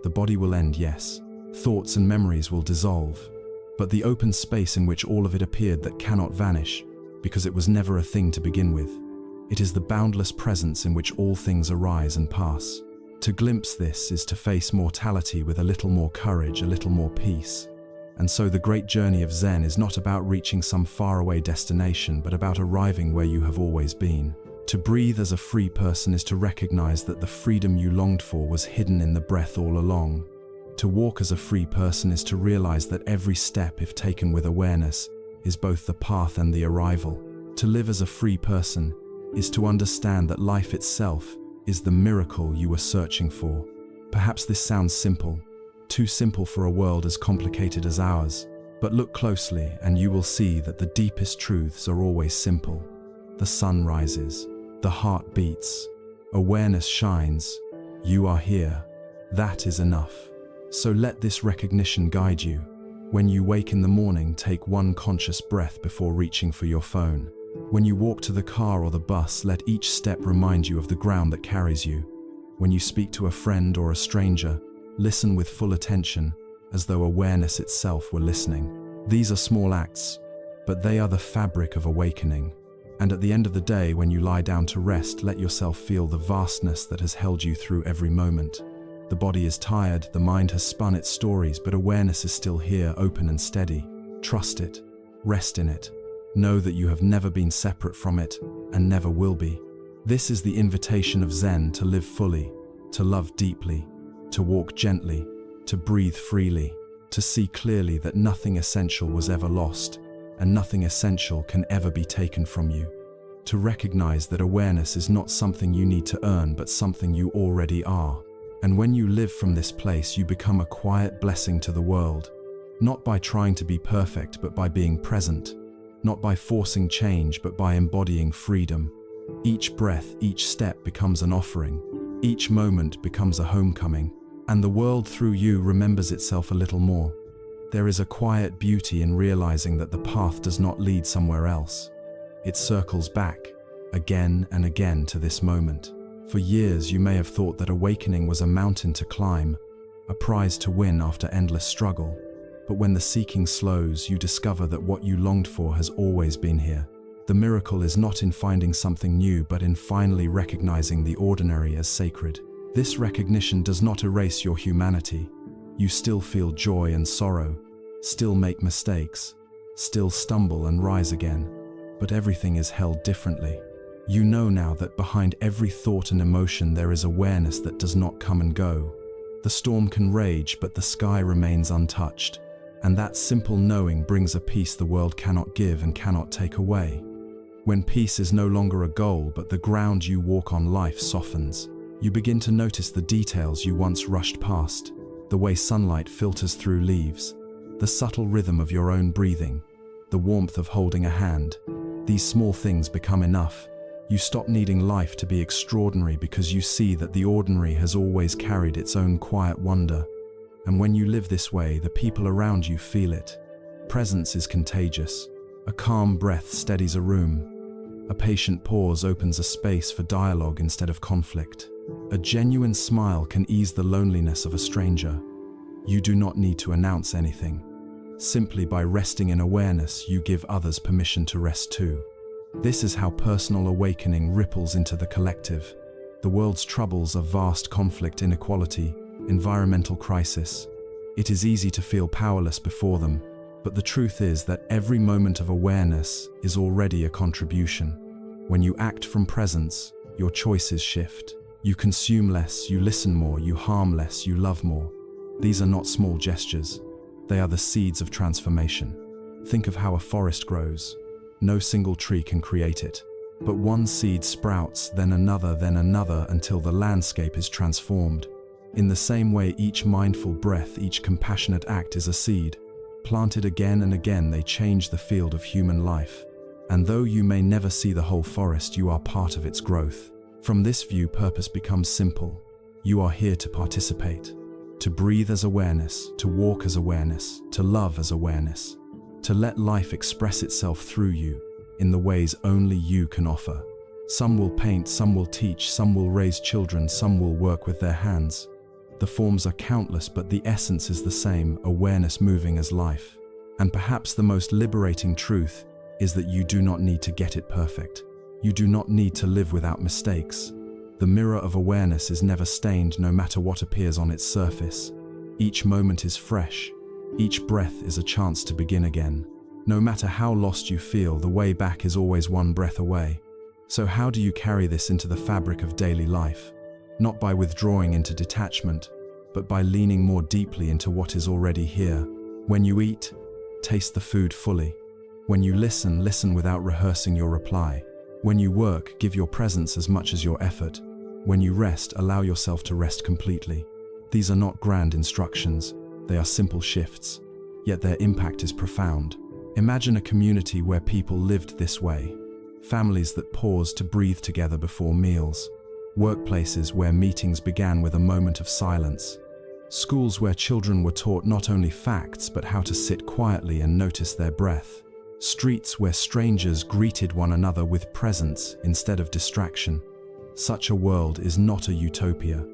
The body will end, yes. Thoughts and memories will dissolve. But the open space in which all of it appeared that cannot vanish, because it was never a thing to begin with. It is the boundless presence in which all things arise and pass. To glimpse this is to face mortality with a little more courage, a little more peace. And so the great journey of Zen is not about reaching some faraway destination, but about arriving where you have always been. To breathe as a free person is to recognize that the freedom you longed for was hidden in the breath all along. To walk as a free person is to realize that every step, if taken with awareness, is both the path and the arrival. To live as a free person is to understand that life itself is the miracle you were searching for. Perhaps this sounds simple, too simple for a world as complicated as ours. But look closely and you will see that the deepest truths are always simple. The sun rises, the heart beats, awareness shines, you are here. That is enough. So let this recognition guide you. When you wake in the morning, take one conscious breath before reaching for your phone. When you walk to the car or the bus, let each step remind you of the ground that carries you. When you speak to a friend or a stranger, listen with full attention, as though awareness itself were listening. These are small acts, but they are the fabric of awakening. And at the end of the day, when you lie down to rest, let yourself feel the vastness that has held you through every moment. The body is tired, the mind has spun its stories, but awareness is still here, open and steady. Trust it, rest in it. Know that you have never been separate from it and never will be. This is the invitation of Zen: to live fully, to love deeply, to walk gently, to breathe freely, to see clearly that nothing essential was ever lost, and nothing essential can ever be taken from you. To recognize that awareness is not something you need to earn, but something you already are. And when you live from this place, you become a quiet blessing to the world, not by trying to be perfect, but by being present, not by forcing change, but by embodying freedom. Each breath, each step becomes an offering. Each moment becomes a homecoming, and the world through you remembers itself a little more. There is a quiet beauty in realizing that the path does not lead somewhere else. It circles back, again and again, to this moment. For years you may have thought that awakening was a mountain to climb, a prize to win after endless struggle. But when the seeking slows, you discover that what you longed for has always been here. The miracle is not in finding something new, but in finally recognizing the ordinary as sacred. This recognition does not erase your humanity. You still feel joy and sorrow, still make mistakes, still stumble and rise again. But everything is held differently. You know now that behind every thought and emotion there is awareness that does not come and go. The storm can rage, but the sky remains untouched. And that simple knowing brings a peace the world cannot give and cannot take away. When peace is no longer a goal, but the ground you walk on, life softens. You begin to notice the details you once rushed past, the way sunlight filters through leaves, the subtle rhythm of your own breathing, the warmth of holding a hand. These small things become enough. You stop needing life to be extraordinary because you see that the ordinary has always carried its own quiet wonder. And when you live this way, the people around you feel it. Presence is contagious. A calm breath steadies a room. A patient pause opens a space for dialogue instead of conflict. A genuine smile can ease the loneliness of a stranger. You do not need to announce anything. Simply by resting in awareness, you give others permission to rest too. This is how personal awakening ripples into the collective. The world's troubles are vast: conflict, inequality, environmental crisis. It is easy to feel powerless before them, but the truth is that every moment of awareness is already a contribution. When you act from presence, your choices shift. You consume less, you listen more, you harm less, you love more. These are not small gestures. They are the seeds of transformation. Think of how a forest grows. No single tree can create it, but one seed sprouts, then another, until the landscape is transformed. In the same way, each mindful breath, each compassionate act is a seed. Planted again and again, they change the field of human life. And though you may never see the whole forest, you are part of its growth. From this view, purpose becomes simple. You are here to participate, to breathe as awareness, to walk as awareness, to love as awareness, to let life express itself through you in the ways only you can offer. Some will paint, some will teach, some will raise children, some will work with their hands. The forms are countless, but the essence is the same: awareness moving as life. And perhaps the most liberating truth is that you do not need to get it perfect. You do not need to live without mistakes. The mirror of awareness is never stained, no matter what appears on its surface. Each moment is fresh. Each breath is a chance to begin again. No matter how lost you feel, the way back is always one breath away. So how do you carry this into the fabric of daily life? Not by withdrawing into detachment, but by leaning more deeply into what is already here. When you eat, taste the food fully. When you listen, listen without rehearsing your reply. When you work, give your presence as much as your effort. When you rest, allow yourself to rest completely. These are not grand instructions, they are simple shifts, yet their impact is profound. Imagine a community where people lived this way. Families that paused to breathe together before meals. Workplaces where meetings began with a moment of silence. Schools where children were taught not only facts but how to sit quietly and notice their breath. Streets where strangers greeted one another with presence instead of distraction. Such a world is not a utopia.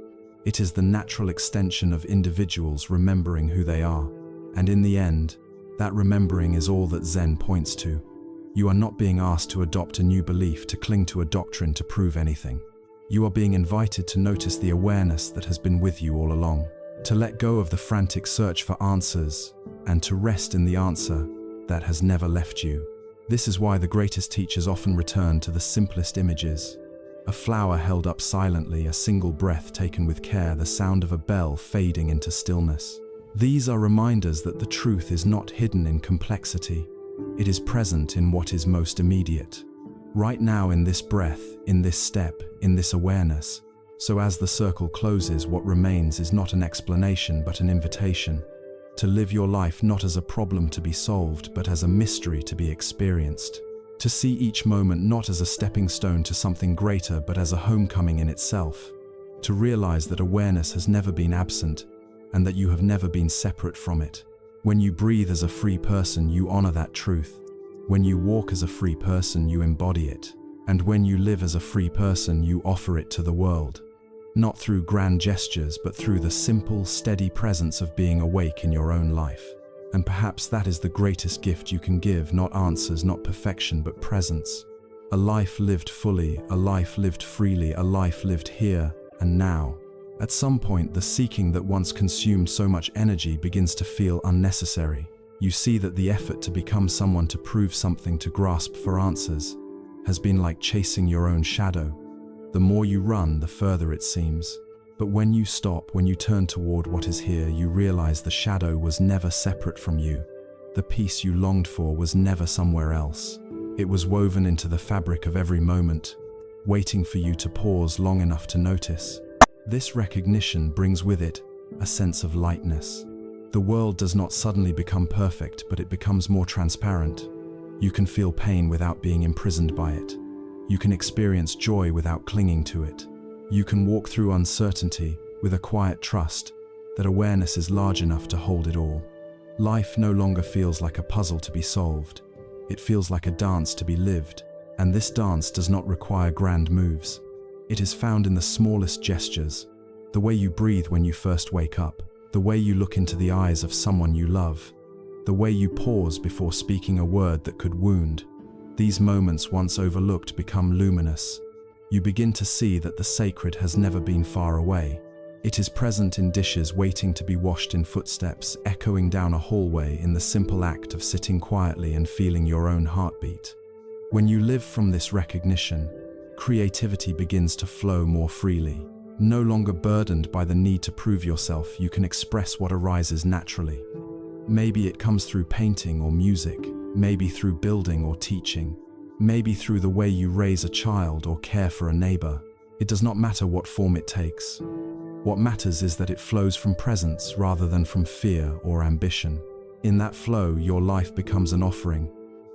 It is the natural extension of individuals remembering who they are. And in the end, that remembering is all that Zen points to. You are not being asked to adopt a new belief, to cling to a doctrine to prove anything. You are being invited to notice the awareness that has been with you all along, to let go of the frantic search for answers, and to rest in the answer that has never left you. This is why the greatest teachers often return to the simplest images. A flower held up silently, a single breath taken with care, the sound of a bell fading into stillness. These are reminders that the truth is not hidden in complexity. It is present in what is most immediate. Right now, in this breath, in this step, in this awareness. So as the circle closes, what remains is not an explanation but an invitation. To live your life not as a problem to be solved, but as a mystery to be experienced. To see each moment not as a stepping stone to something greater, but as a homecoming in itself. To realize that awareness has never been absent, and that you have never been separate from it. When you breathe as a free person, you honor that truth. When you walk as a free person, you embody it. And when you live as a free person, you offer it to the world. Not through grand gestures, but through the simple, steady presence of being awake in your own life. And perhaps that is the greatest gift you can give, not answers, not perfection, but presence. A life lived fully, a life lived freely, a life lived here and now. At some point, the seeking that once consumed so much energy begins to feel unnecessary. You see that the effort to become someone, to prove something, to grasp for answers, has been like chasing your own shadow. The more you run, the further it seems. But when you stop, when you turn toward what is here, you realize the shadow was never separate from you. The peace you longed for was never somewhere else. It was woven into the fabric of every moment, waiting for you to pause long enough to notice. This recognition brings with it a sense of lightness. The world does not suddenly become perfect, but it becomes more transparent. You can feel pain without being imprisoned by it. You can experience joy without clinging to it. You can walk through uncertainty with a quiet trust that awareness is large enough to hold it all. Life no longer feels like a puzzle to be solved. It feels like a dance to be lived. And this dance does not require grand moves. It is found in the smallest gestures. The way you breathe when you first wake up. The way you look into the eyes of someone you love. The way you pause before speaking a word that could wound. These moments, once overlooked, become luminous. You begin to see that the sacred has never been far away. It is present in dishes waiting to be washed, in footsteps echoing down a hallway, in the simple act of sitting quietly and feeling your own heartbeat. When you live from this recognition, creativity begins to flow more freely. No longer burdened by the need to prove yourself, you can express what arises naturally. Maybe it comes through painting or music, maybe through building or teaching, maybe through the way you raise a child or care for a neighbor. It does not matter what form it takes. What matters is that it flows from presence rather than from fear or ambition. In that flow, your life becomes an offering,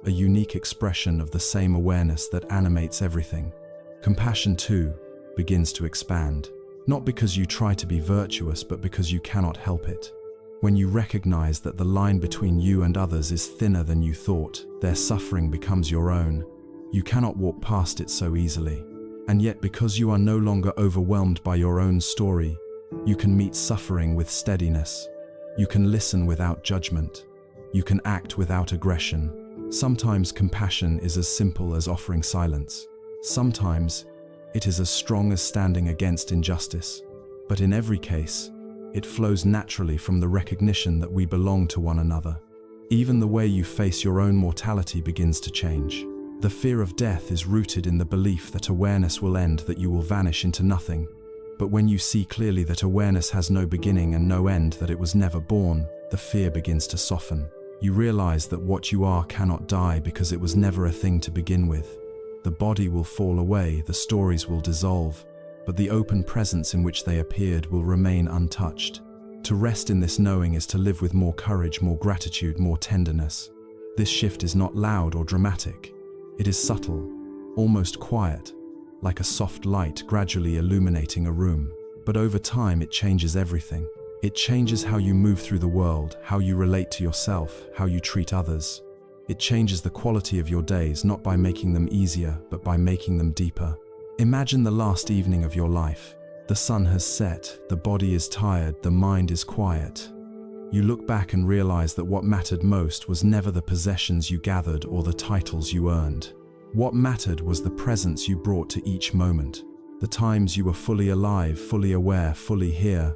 a unique expression of the same awareness that animates everything. Compassion, too, begins to expand. Not because you try to be virtuous, but because you cannot help it. When you recognize that the line between you and others is thinner than you thought, their suffering becomes your own. You cannot walk past it so easily. And yet, because you are no longer overwhelmed by your own story, you can meet suffering with steadiness. You can listen without judgment. You can act without aggression. Sometimes compassion is as simple as offering silence. Sometimes It is as strong as standing against injustice. But in every case, it flows naturally from the recognition that we belong to one another. Even the way you face your own mortality begins to change. The fear of death is rooted in the belief that awareness will end, that you will vanish into nothing. But when you see clearly that awareness has no beginning and no end, that it was never born, the fear begins to soften. You realize that what you are cannot die because it was never a thing to begin with. The body will fall away, the stories will dissolve, but the open presence in which they appeared will remain untouched. To rest in this knowing is to live with more courage, more gratitude, more tenderness. This shift is not loud or dramatic. It is subtle, almost quiet, like a soft light gradually illuminating a room. But over time it changes everything. It changes how you move through the world, how you relate to yourself, how you treat others. It changes the quality of your days, not by making them easier, but by making them deeper. Imagine the last evening of your life. The sun has set, the body is tired, the mind is quiet. You look back and realize that what mattered most was never the possessions you gathered or the titles you earned. What mattered was the presence you brought to each moment. The times you were fully alive, fully aware, fully here.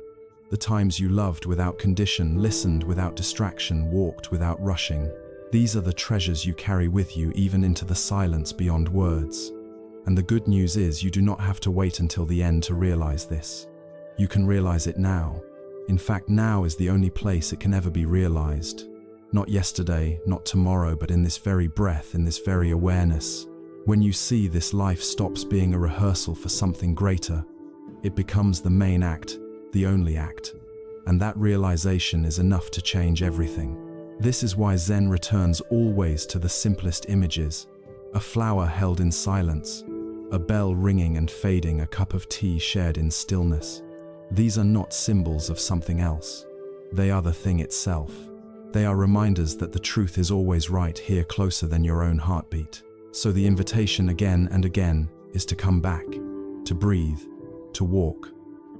The times you loved without condition, listened without distraction, walked without rushing. These are the treasures you carry with you even into the silence beyond words. And the good news is you do not have to wait until the end to realize this. You can realize it now. In fact, now is the only place it can ever be realized. Not yesterday, not tomorrow, but in this very breath, in this very awareness. When you see this life stops being a rehearsal for something greater, it becomes the main act, the only act. And that realization is enough to change everything. This is why Zen returns always to the simplest images. A flower held in silence, a bell ringing and fading, a cup of tea shared in stillness. These are not symbols of something else. They are the thing itself. They are reminders that the truth is always right here, closer than your own heartbeat. So the invitation again and again is to come back, to breathe, to walk,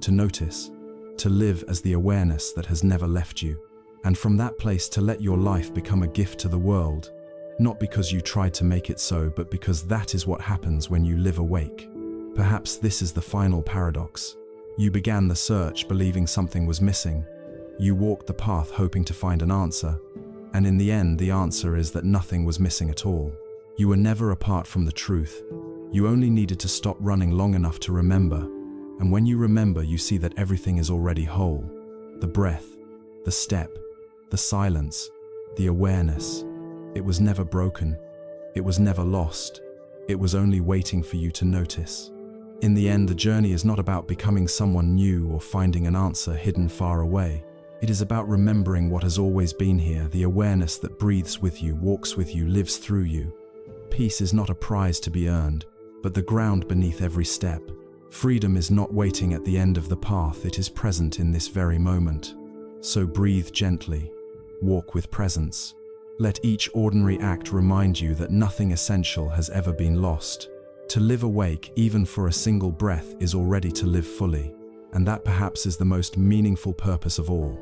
to notice, to live as the awareness that has never left you. And from that place to let your life become a gift to the world, not because you tried to make it so, but because that is what happens when you live awake. Perhaps this is the final paradox. You began the search believing something was missing. You walked the path hoping to find an answer. And in the end, the answer is that nothing was missing at all. You were never apart from the truth. You only needed to stop running long enough to remember. And when you remember, you see that everything is already whole. The breath, the step, the silence, the awareness. It was never broken. It was never lost. It was only waiting for you to notice. In the end, the journey is not about becoming someone new or finding an answer hidden far away. It is about remembering what has always been here, the awareness that breathes with you, walks with you, lives through you. Peace is not a prize to be earned, but the ground beneath every step. Freedom is not waiting at the end of the path, it is present in this very moment. So breathe gently, walk with presence. Let each ordinary act remind you that nothing essential has ever been lost. To live awake, even for a single breath, is already to live fully. And that perhaps is the most meaningful purpose of all.